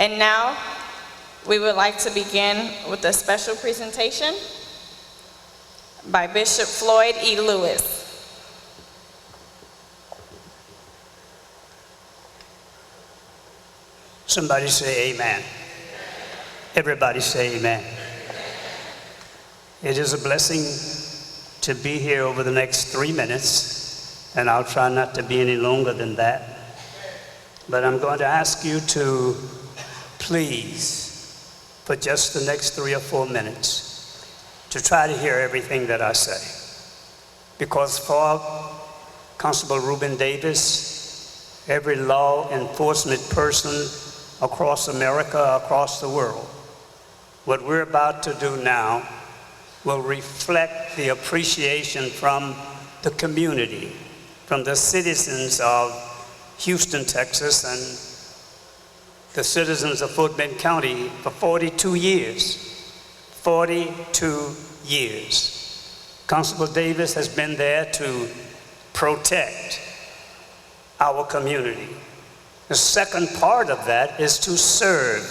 And now, we would like to begin with a special presentation by Bishop Floyd E. Lewis. Somebody say amen. Everybody say amen. It is a blessing to be here over the next 3 minutes, and I'll try not to be any longer than that. But I'm going to ask you to please, for just the next 3 or 4 minutes, to try to hear everything that I say. Because for Constable Reuben Davis, every law enforcement person across America, across the world, what we're about to do now will reflect the appreciation from the community, from the citizens of Houston, Texas, and the citizens of Fort Bend County for 42 years. 42 years. Constable Davis has been there to protect our community. The second part of that is to serve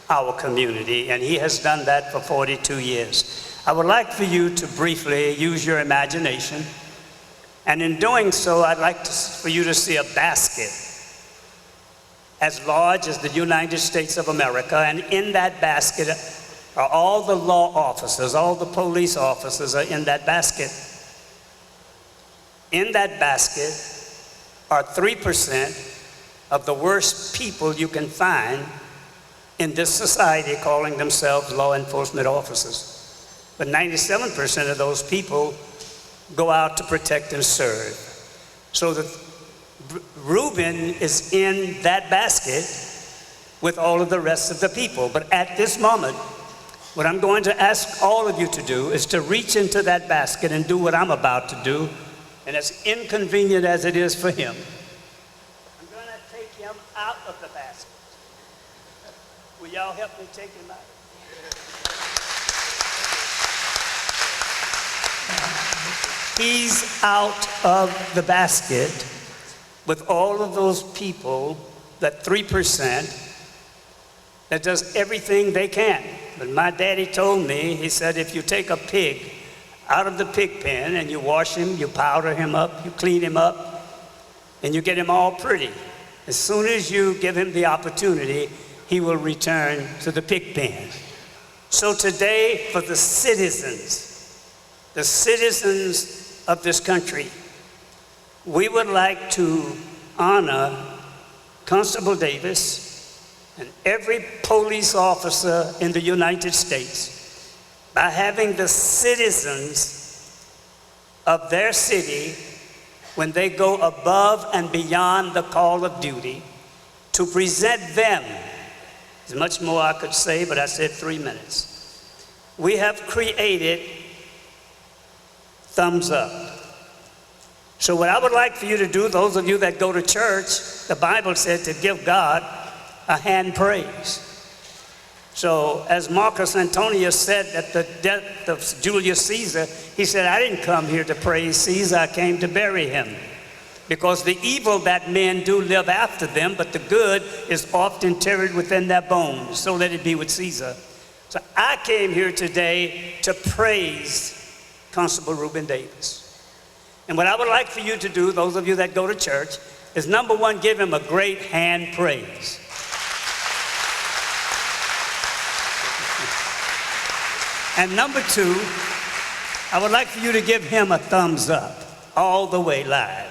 our community, and he has done that for 42 years. I would like for you to briefly use your imagination, and in doing so, I'd like for you to see a basket as large as the United States of America, and in that basket are all the law officers, all the police officers are in that basket. In that basket are 3% of the worst people you can find in this society calling themselves law enforcement officers. But 97% of those people go out to protect and serve. So Reuben is in that basket with all of the rest of the people. But at this moment, what I'm going to ask all of you to do is to reach into that basket and do what I'm about to do. And as inconvenient as it is for him, I'm going to take him out of the basket. Will y'all help me take him out? He's out of the basket with all of those people, that 3%, that does everything they can. But my daddy told me, he said, if you take a pig out of the pig pen and you wash him, you powder him up, you clean him up, and you get him all pretty, as soon as you give him the opportunity, he will return to the pig pen. So today, for the citizens of this country, we would like to honor Constable Davis and every police officer in the United States by having the citizens of their city, when they go above and beyond the call of duty, to present them. There's much more I could say, but I said 3 minutes. We have created thumbs up. So what I would like for you to do, those of you that go to church, the Bible said to give God a hand praise. So as Marcus Antonius said at the death of Julius Caesar, he said, I didn't come here to praise Caesar, I came to bury him. Because the evil that men do live after them, but the good is often tarried within their bones. So let it be with Caesar. So I came here today to praise Constable Reuben Davis. And what I would like for you to do, those of you that go to church, is number one, give him a great hand praise. And number two, I would like for you to give him a thumbs up all the way live.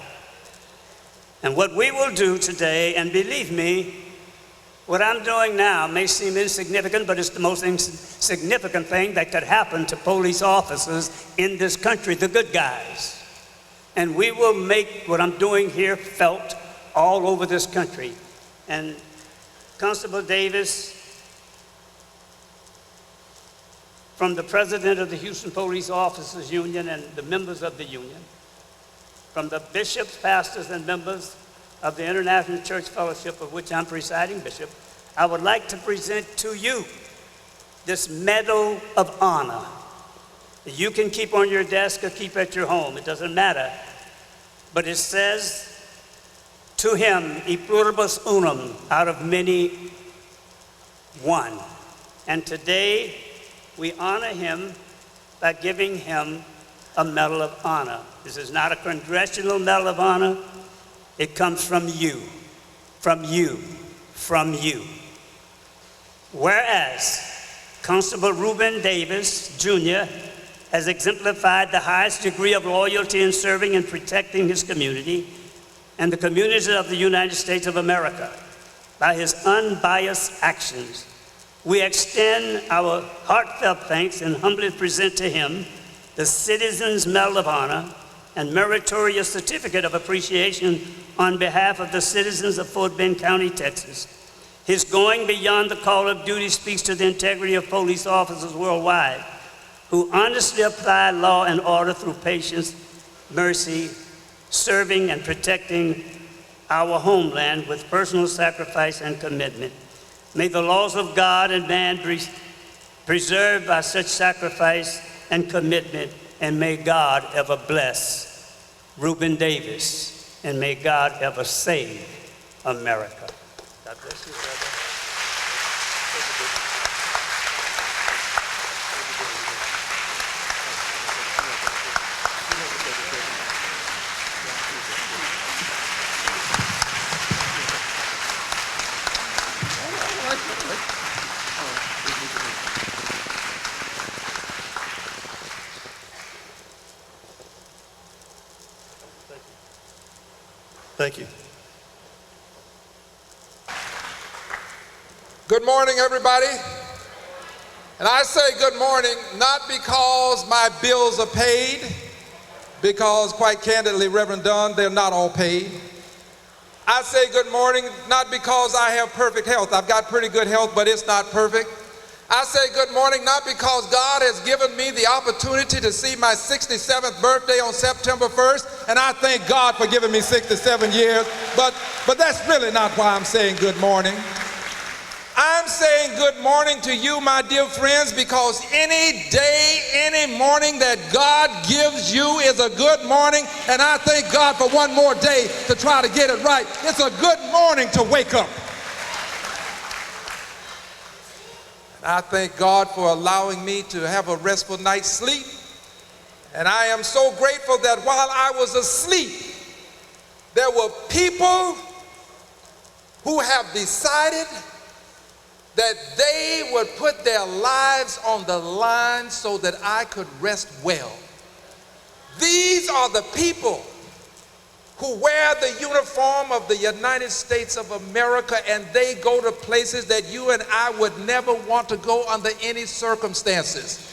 And what we will do today, and believe me, what I'm doing now may seem insignificant, but it's the most significant thing that could happen to police officers in this country, the good guys. And we will make what I'm doing here felt all over this country. And Constable Davis, from the president of the Houston Police Officers Union and the members of the union, from the bishops, pastors, and members of the International Church Fellowship, of which I'm presiding bishop, I would like to present to you this Medal of Honor that you can keep on your desk or keep at your home. It doesn't matter. But it says, to him, e pluribus unum, out of many one. And today, we honor him by giving him a Medal of Honor. This is not a Congressional Medal of Honor. It comes from you, from you, from you. Whereas Constable Reuben Davis, Jr., has exemplified the highest degree of loyalty in serving and protecting his community and the communities of the United States of America by his unbiased actions, we extend our heartfelt thanks and humbly present to him the Citizens Medal of Honor and Meritorious Certificate of Appreciation on behalf of the citizens of Fort Bend County, Texas. His going beyond the call of duty speaks to the integrity of police officers worldwide who honestly apply law and order through patience, mercy, serving and protecting our homeland with personal sacrifice and commitment. May the laws of God and man be preserved by such sacrifice and commitment, and may God ever bless Reuben Davis, and may God ever save America. God bless you, brother. Thank you. Good morning, everybody. And I say good morning not because my bills are paid, because quite candidly, Reverend Dunn, they're not all paid. I say good morning not because I have perfect health. I've got pretty good health, but it's not perfect. I say good morning not because God has given me the opportunity to see my 67th birthday on September 1st, and I thank God for giving me 67 years, but that's really not why I'm saying good morning. I'm saying good morning to you, my dear friends, because any day, any morning that God gives you is a good morning, and I thank God for one more day to try to get it right. It's a good morning to wake up. I thank God for allowing me to have a restful night's sleep. And I am so grateful that while I was asleep, there were people who have decided that they would put their lives on the line so that I could rest well. These are the people who wear the uniform of the United States of America, and they go to places that you and I would never want to go under any circumstances.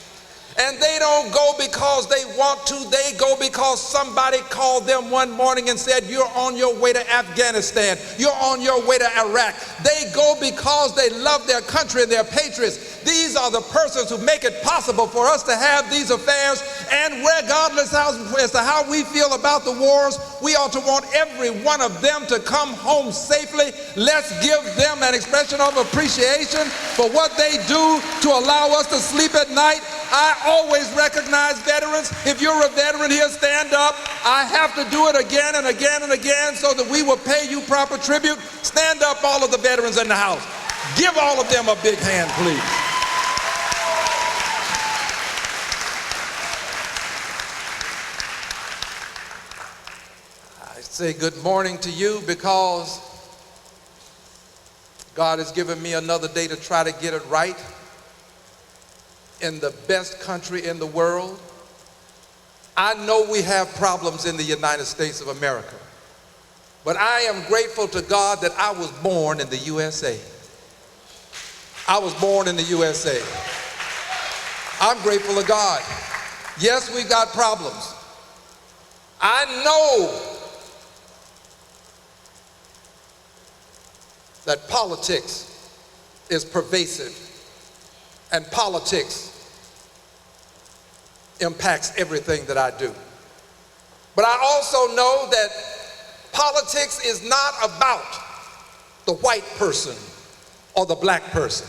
And they don't go because they want to, they go because somebody called them one morning and said, you're on your way to Afghanistan, you're on your way to Iraq. They go because they love their country and their patriots. These are the persons who make it possible for us to have these affairs, and regardless as to how we feel about the wars, we ought to want every one of them to come home safely. Let's give them an expression of appreciation for what they do to allow us to sleep at night. I always recognize veterans. If you're a veteran here, stand up. I have to do it again and again and again so that we will pay you proper tribute. Stand up, all of the veterans in the house. Give all of them a big hand, please. I say good morning to you because God has given me another day to try to get it right in the best country in the world. I know we have problems in the United States of America, but I am grateful to God that I was born in the USA. I was born in the USA. I'm grateful to God. Yes, we've got problems. I know that politics is pervasive, and politics impacts everything that I do. But I also know that politics is not about the white person or the black person.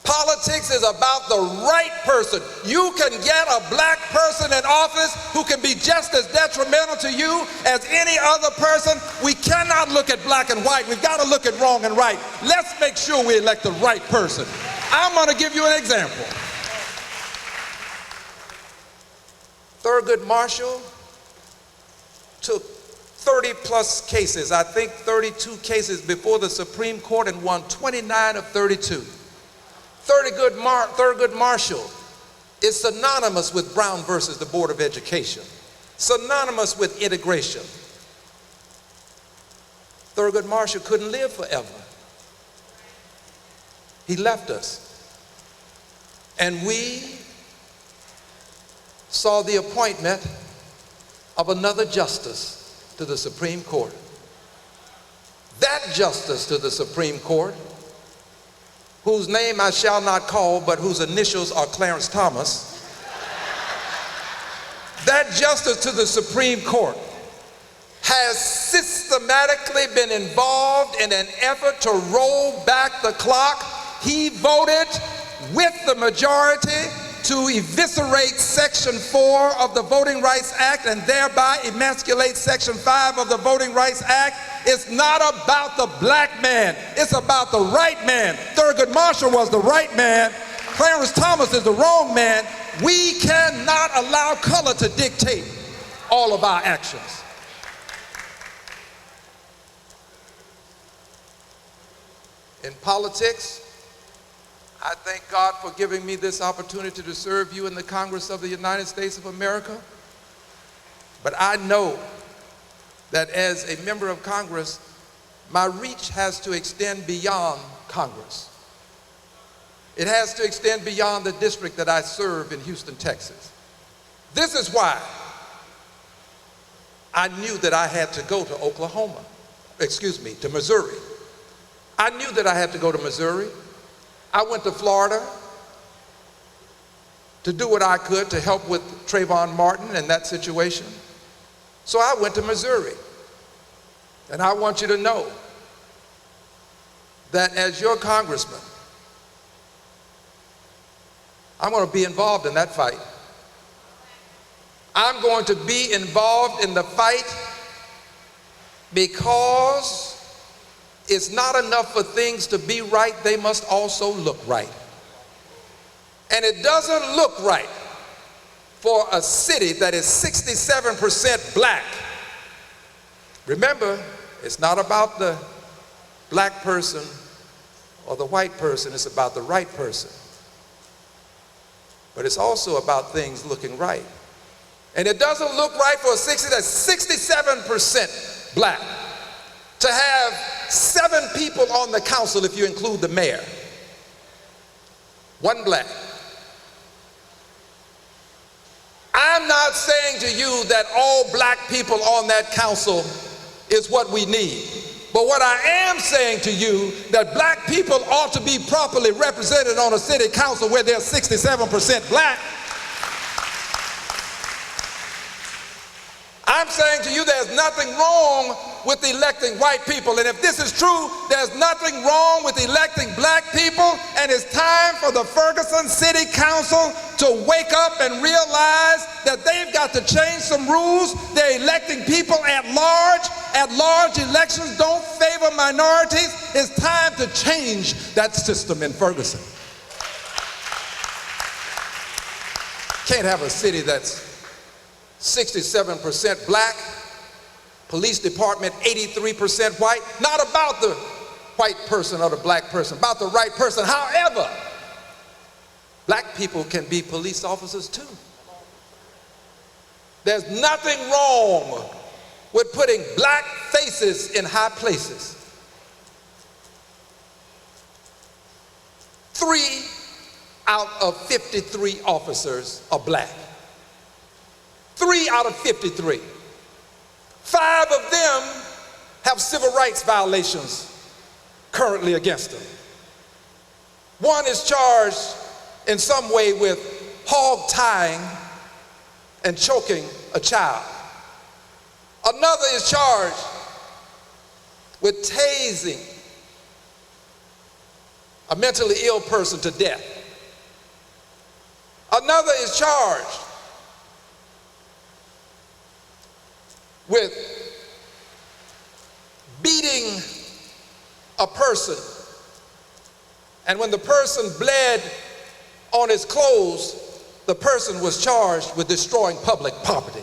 Politics is about the right person. You can get a black person in office who can be just as detrimental to you as any other person. We cannot look at black and white. We've got to look at wrong and right. Let's make sure we elect the right person. I'm going to give you an example. Thurgood Marshall took 30 plus cases, I think 32 cases before the Supreme Court, and won 29 of 32. Thurgood Marshall is synonymous with Brown versus the Board of Education, synonymous with integration. Thurgood Marshall couldn't live forever. He left us. And we saw the appointment of another justice to the Supreme Court. That justice to the Supreme Court, whose name I shall not call, but whose initials are Clarence Thomas, that justice to the Supreme Court has systematically been involved in an effort to roll back the clock. He voted with the majority to eviscerate Section 4 of the Voting Rights Act and thereby emasculate Section 5 of the Voting Rights Act. It's not about the black man, it's about the right man. Thurgood Marshall was the right man. Clarence Thomas is the wrong man. We cannot allow color to dictate all of our actions. In politics, I thank God for giving me this opportunity to serve you in the Congress of the United States of America. But I know that as a member of Congress, my reach has to extend beyond Congress. It has to extend beyond the district that I serve in Houston, Texas. This is why I knew that I had to go to to Missouri. I knew that I had to go to Missouri. I went to Florida to do what I could to help with Trayvon Martin and that situation. So I went to Missouri. And I want you to know that as your congressman, I'm going to be involved in that fight. I'm going to be involved in the fight because it's not enough for things to be right, they must also look right. And it doesn't look right for a city that is 67% black. Remember, it's not about the black person or the white person, it's about the right person. But it's also about things looking right. And it doesn't look right for a city that's 67% black to have 7 people on the council if you include the mayor. 1 black. I'm not saying to you that all black people on that council is what we need. But what I am saying to you, that black people ought to be properly represented on a city council where they're 67% black. I'm saying to you there's nothing wrong with electing white people. And if this is true, there's nothing wrong with electing black people. And it's time for the Ferguson City Council to wake up and realize that they've got to change some rules. They're electing people at large. At large elections don't favor minorities. It's time to change that system in Ferguson. Can't have a city that's 67% black, police department 83% white. Not about the white person or the black person, about the right person. However, black people can be police officers too. There's nothing wrong with putting black faces in high places. 3 out of 53 officers are black. 3 out of 53. 5 of them have civil rights violations currently against them. 1 is charged in some way with hog tying and choking a child. Another is charged with tasing a mentally ill person to death. Another is charged with beating a person, and when the person bled on his clothes, the person was charged with destroying public property.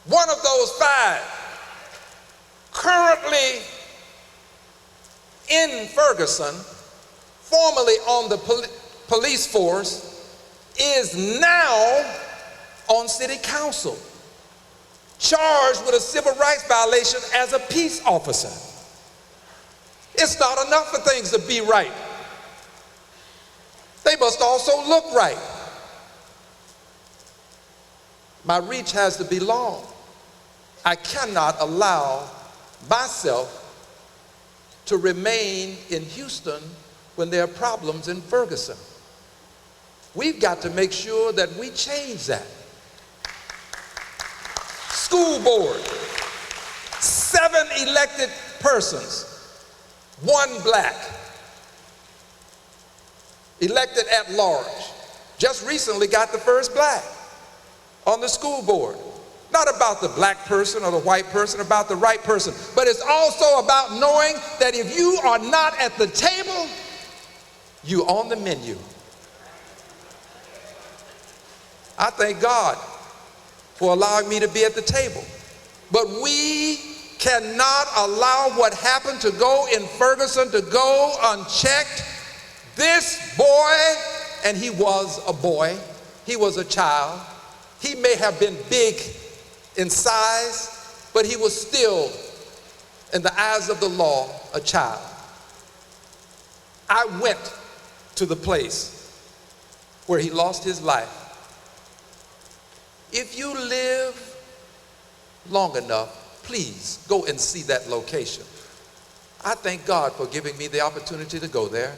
One of those 5 currently in Ferguson, formerly on the police force, is now on city council, charged with a civil rights violation as a peace officer. It's not enough for things to be right. They must also look right. My reach has to be long. I cannot allow myself to remain in Houston when there are problems in Ferguson. We've got to make sure that we change that. School board, 7 elected persons, 1 black, elected at large. Just recently got the first black on the school board. Not about the black person or the white person, about the right person. But it's also about knowing that if you are not at the table, you're on the menu. I thank God for allowing me to be at the table. But we cannot allow what happened to go in Ferguson to go unchecked. This boy, and he was a boy, he was a child. He may have been big in size, but he was still, in the eyes of the law, a child. I went to the place where he lost his life. If you live long enough, please go and see that location. I thank God for giving me the opportunity to go there,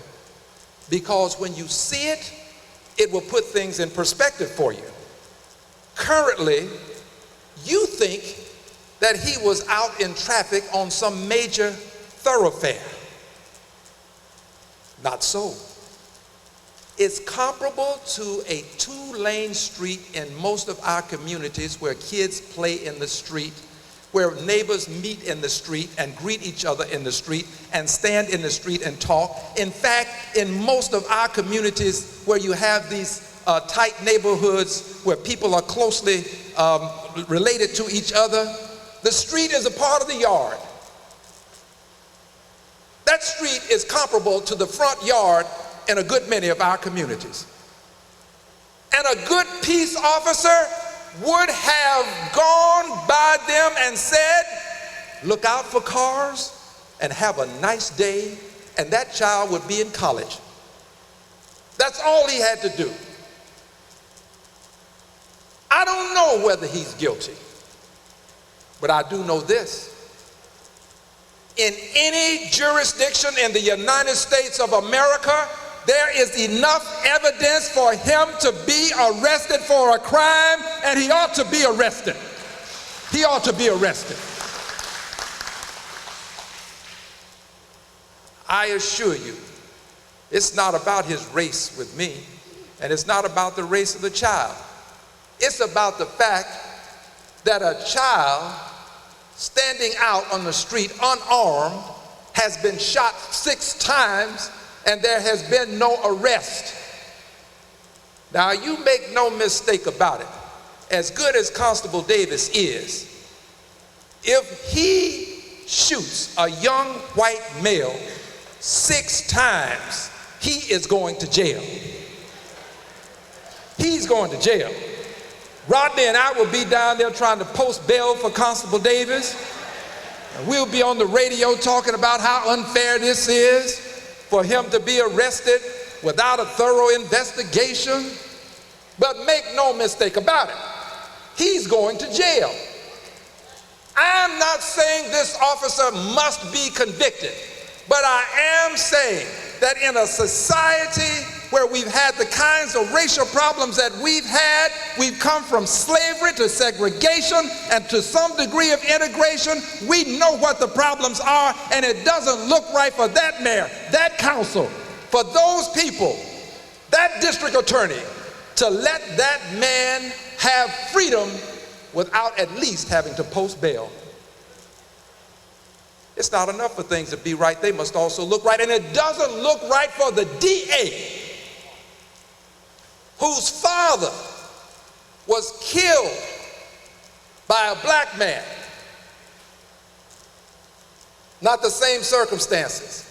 because when you see it, it will put things in perspective for you. Currently, you think that he was out in traffic on some major thoroughfare. Not so. It's comparable to a 2-lane street in most of our communities, where kids play in the street, where neighbors meet in the street and greet each other in the street and stand in the street and talk. In fact, in most of our communities where you have these tight neighborhoods where people are closely related to each other, the street is a part of the yard. That street is comparable to the front yard in a good many of our communities. And a good peace officer would have gone by them and said, look out for cars and have a nice day, and that child would be in college. That's all he had to do. I don't know whether he's guilty, but I do know this. In any jurisdiction in the United States of America, there is enough evidence for him to be arrested for a crime, and he ought to be arrested. He ought to be arrested. I assure you, it's not about his race with me, and it's not about the race of the child. It's about the fact that a child standing out on the street unarmed has been shot 6 times, and there has been no arrest. Now, you make no mistake about it. As good as Constable Davis is, if he shoots a young white male 6 times, he is going to jail. He's going to jail. Rodney and I will be down there trying to post bail for Constable Davis. And we'll be on the radio talking about how unfair this is for him to be arrested without a thorough investigation. But make no mistake about it, he's going to jail. I'm not saying this officer must be convicted, but I am saying that in a society where we've had the kinds of racial problems that we've had. We've come from slavery to segregation and to some degree of integration. We know what the problems are, and it doesn't look right for that mayor, that council, for those people, that district attorney, to let that man have freedom without at least having to post bail. It's not enough for things to be right. They must also look right. And it doesn't look right for the DA, whose father was killed by a black man. Not the same circumstances.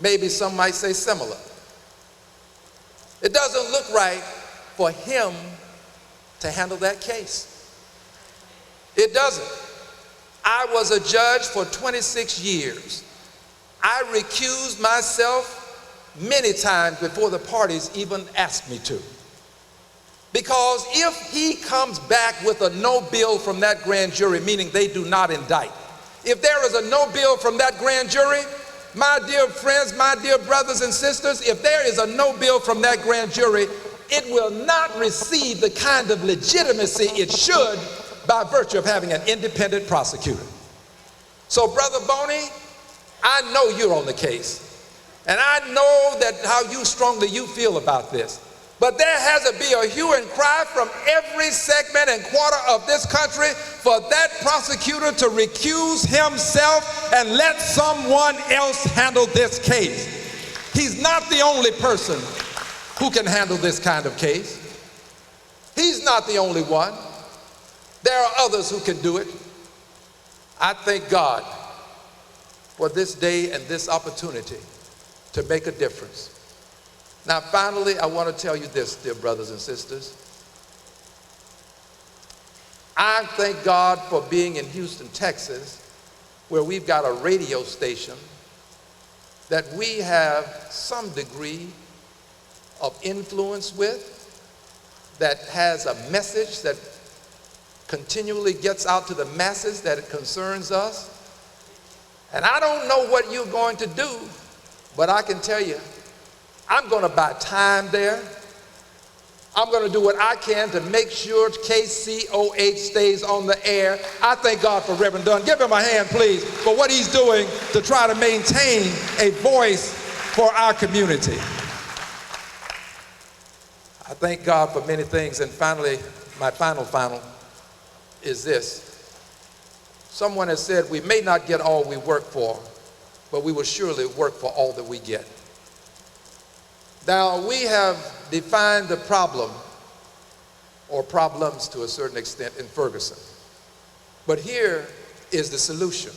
Maybe some might say similar. It doesn't look right for him to handle that case. It doesn't. I was a judge for 26 years. I recused myself many times before the parties even asked me to. Because if he comes back with a no bill from that grand jury, meaning they do not indict, if there is a no bill from that grand jury, my dear friends, my dear brothers and sisters, if there is a no bill from that grand jury, it will not receive the kind of legitimacy it should by virtue of having an independent prosecutor. So, Brother Boney, I know you're on the case, and I know that how strongly you feel about this. But there has to be a hue and cry from every segment and quarter of this country for that prosecutor to recuse himself and let someone else handle this case. He's not the only person who can handle this kind of case. He's not the only one. There are others who can do it. I thank God for this day and this opportunity to make a difference. Now, finally, I want to tell you this, dear brothers and sisters. I thank God for being in Houston, Texas, where we've got a radio station that we have some degree of influence with, that has a message that continually gets out to the masses, that it concerns us. And I don't know what you're going to do, but I can tell you, I'm going to buy time there. I'm going to do what I can to make sure KCOH stays on the air. I thank God for Reverend Dunn. Give him a hand, please, for what he's doing to try to maintain a voice for our community. I thank God for many things. And finally, my final is this. Someone has said we may not get all we work for, but we will surely work for all that we get. Now, we have defined the problem, or problems to a certain extent, in Ferguson. But here is the solution.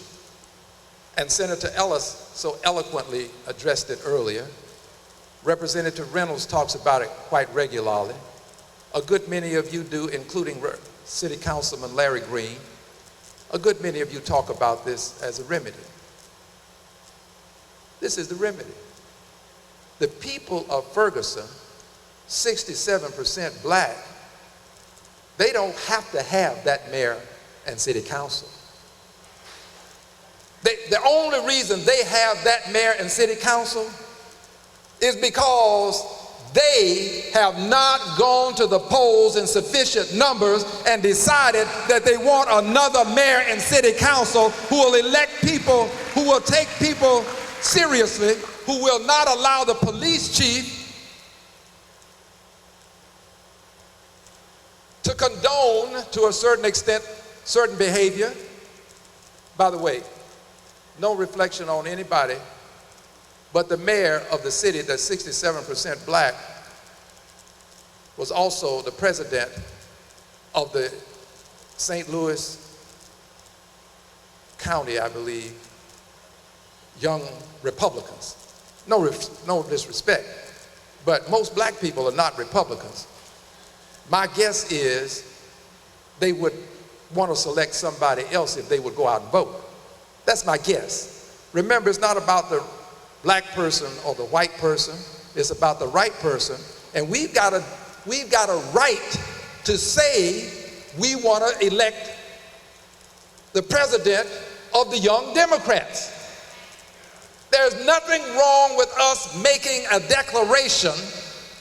And Senator Ellis so eloquently addressed it earlier. Representative Reynolds talks about it quite regularly. A good many of you do, including City Councilman Larry Green. A good many of you talk about this as a remedy. This is the remedy. The people of Ferguson, 67% black, they don't have to have that mayor and city council. The only reason they have that mayor and city council is because they have not gone to the polls in sufficient numbers and decided that they want another mayor and city council who will elect people, who will take people seriously, who will not allow the police chief to condone, to a certain extent, certain behavior. By the way, no reflection on anybody, but the mayor of the city that's 67% black was also the president of the St. Louis County, I believe, Young Republicans. No disrespect, but most black people are not Republicans. My guess is they would want to select somebody else if they would go out and vote. That's my guess. Remember, it's not about the black person or the white person. It's about the right person. And we've got a right to say we want to elect the president of the Young Democrats. There's nothing wrong with us making a declaration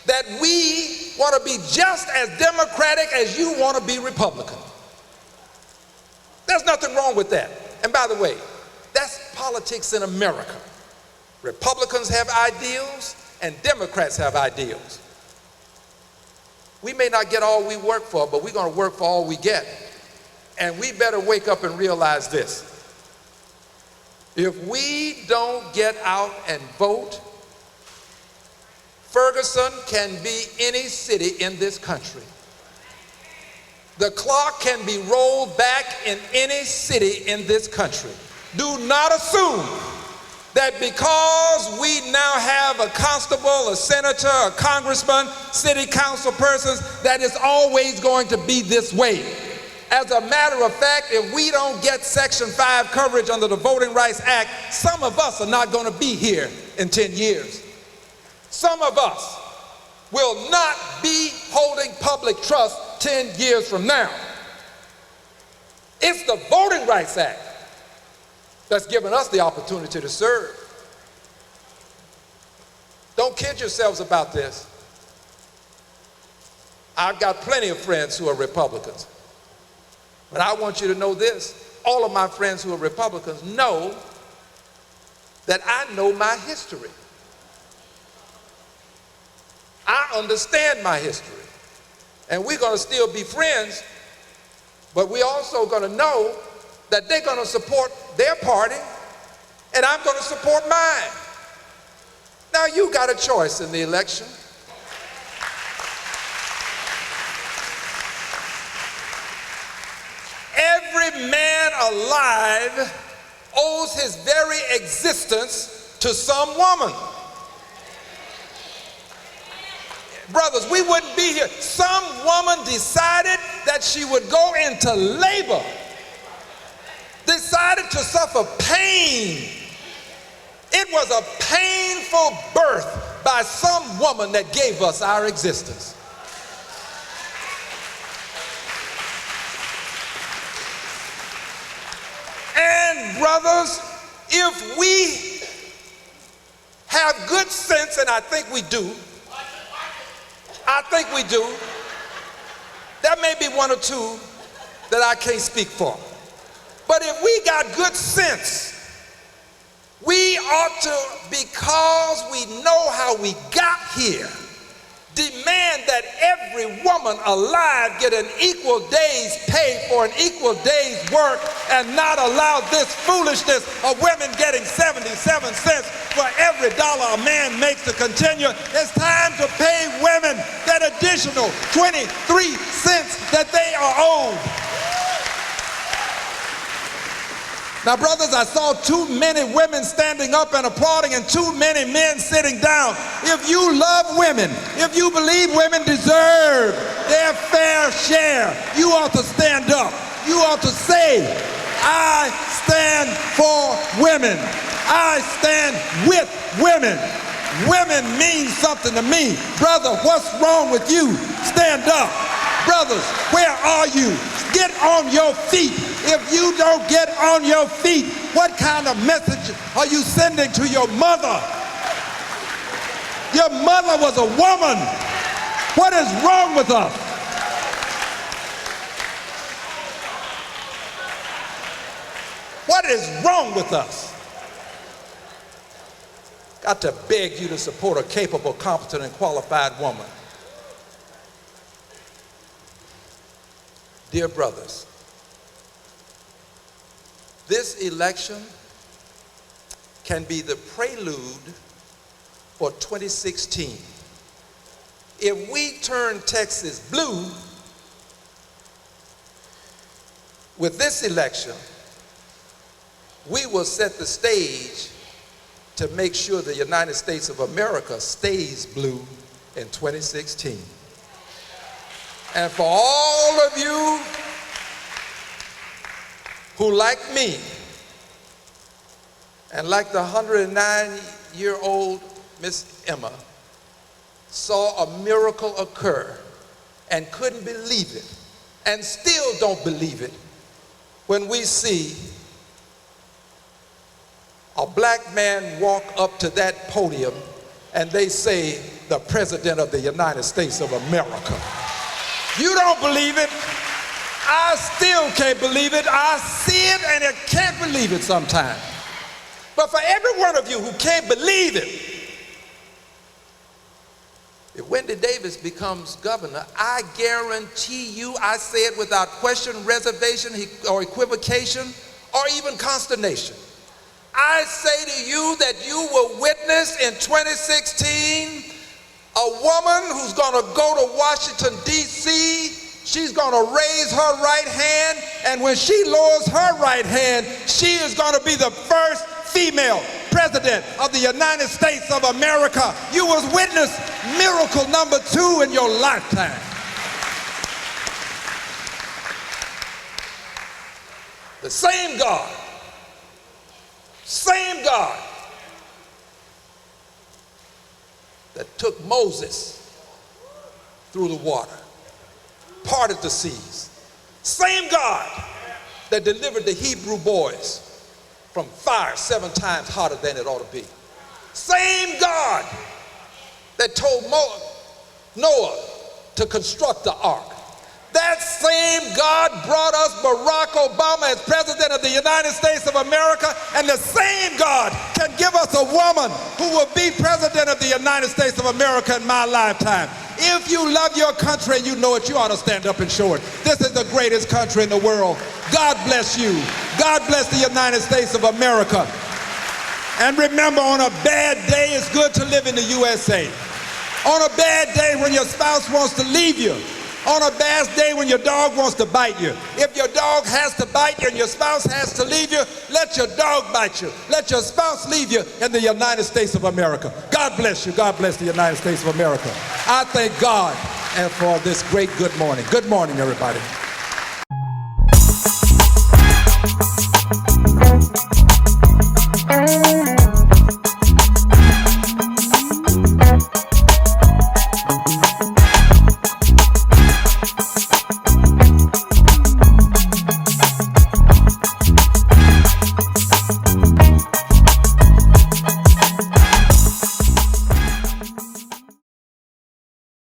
that we want to be just as democratic as you want to be Republican. There's nothing wrong with that. And by the way, that's politics in America. Republicans have ideals and Democrats have ideals. We may not get all we work for, but we're going to work for all we get. And we better wake up and realize this. If we don't get out and vote, Ferguson can be any city in this country. The clock can be rolled back in any city in this country. Do not assume that because we now have a constable, a senator, a congressman, city council persons, that it's always going to be this way. As a matter of fact, if we don't get Section 5 coverage under the Voting Rights Act, some of us are not going to be here in 10 years. Some of us will not be holding public trust 10 years from now. It's the Voting Rights Act that's given us the opportunity to serve. Don't kid yourselves about this. I've got plenty of friends who are Republicans. But I want you to know this. All of my friends who are Republicans know that I know my history. I understand my history. And we're going to still be friends, but we're also going to know that they're going to support their party and I'm going to support mine. Now you got a choice in the election. Every man alive owes his very existence to some woman. Brothers, we wouldn't be here. Some woman decided that she would go into labor, decided to suffer pain. It was a painful birth by some woman that gave us our existence. And brothers, if we have good sense, and I think we do, there may be one or two that I can't speak for. But if we got good sense, we ought to, because we know how we got here, demand that every woman alive get an equal day's pay for an equal day's work and not allow this foolishness of women getting 77 cents for every dollar a man makes to continue. It's time to pay women that additional 23 cents that they are owed. Now, brothers, I saw too many women standing up and applauding and too many men sitting down. If you love women, if you believe women deserve their fair share, you ought to stand up. You ought to say, I stand for women. I stand with women. Women mean something to me. Brother, what's wrong with you? Stand up. Brothers, where are you? Get on your feet. If you don't get on your feet, what kind of message are you sending to your mother? Your mother was a woman. What is wrong with us? What is wrong with us? Got to beg you to support a capable, competent, and qualified woman. Dear brothers, this election can be the prelude for 2016. If we turn Texas blue with this election, we will set the stage to make sure the United States of America stays blue in 2016. And for all of you who, like me, and like the 109-year-old Miss Emma, saw a miracle occur and couldn't believe it, and still don't believe it, when we see a black man walk up to that podium and they say, the President of the United States of America. You don't believe it. I still can't believe it. I see it and I can't believe it sometimes. But for every one of you who can't believe it, if Wendy Davis becomes governor, I guarantee you, I say it without question, reservation, or equivocation, or even consternation. I say to you that you will witness in 2016 a woman who's going to go to Washington, D.C., she's going to raise her right hand, and when she lowers her right hand, she is going to be the first female president of the United States of America. You will witness miracle number 2 in your lifetime. The same God that took Moses through the water, parted the seas, same God that delivered the Hebrew boys from fire 7 times hotter than it ought to be, same God that told Noah to construct the ark, that same God brought us Barack Obama as President of the United States of America, and the same God can give us a woman who will be President of the United States of America in my lifetime. If you love your country and you know it, you ought to stand up and show it. This is the greatest country in the world. God bless you. God bless the United States of America. And remember, on a bad day, it's good to live in the USA. On a bad day when your spouse wants to leave you. On a bad day when your dog wants to bite you. If your dog has to bite you and your spouse has to leave you, let your dog bite you. Let your spouse leave you in the United States of America. God bless you. God bless the United States of America. I thank God and for this great good morning. Good morning, everybody.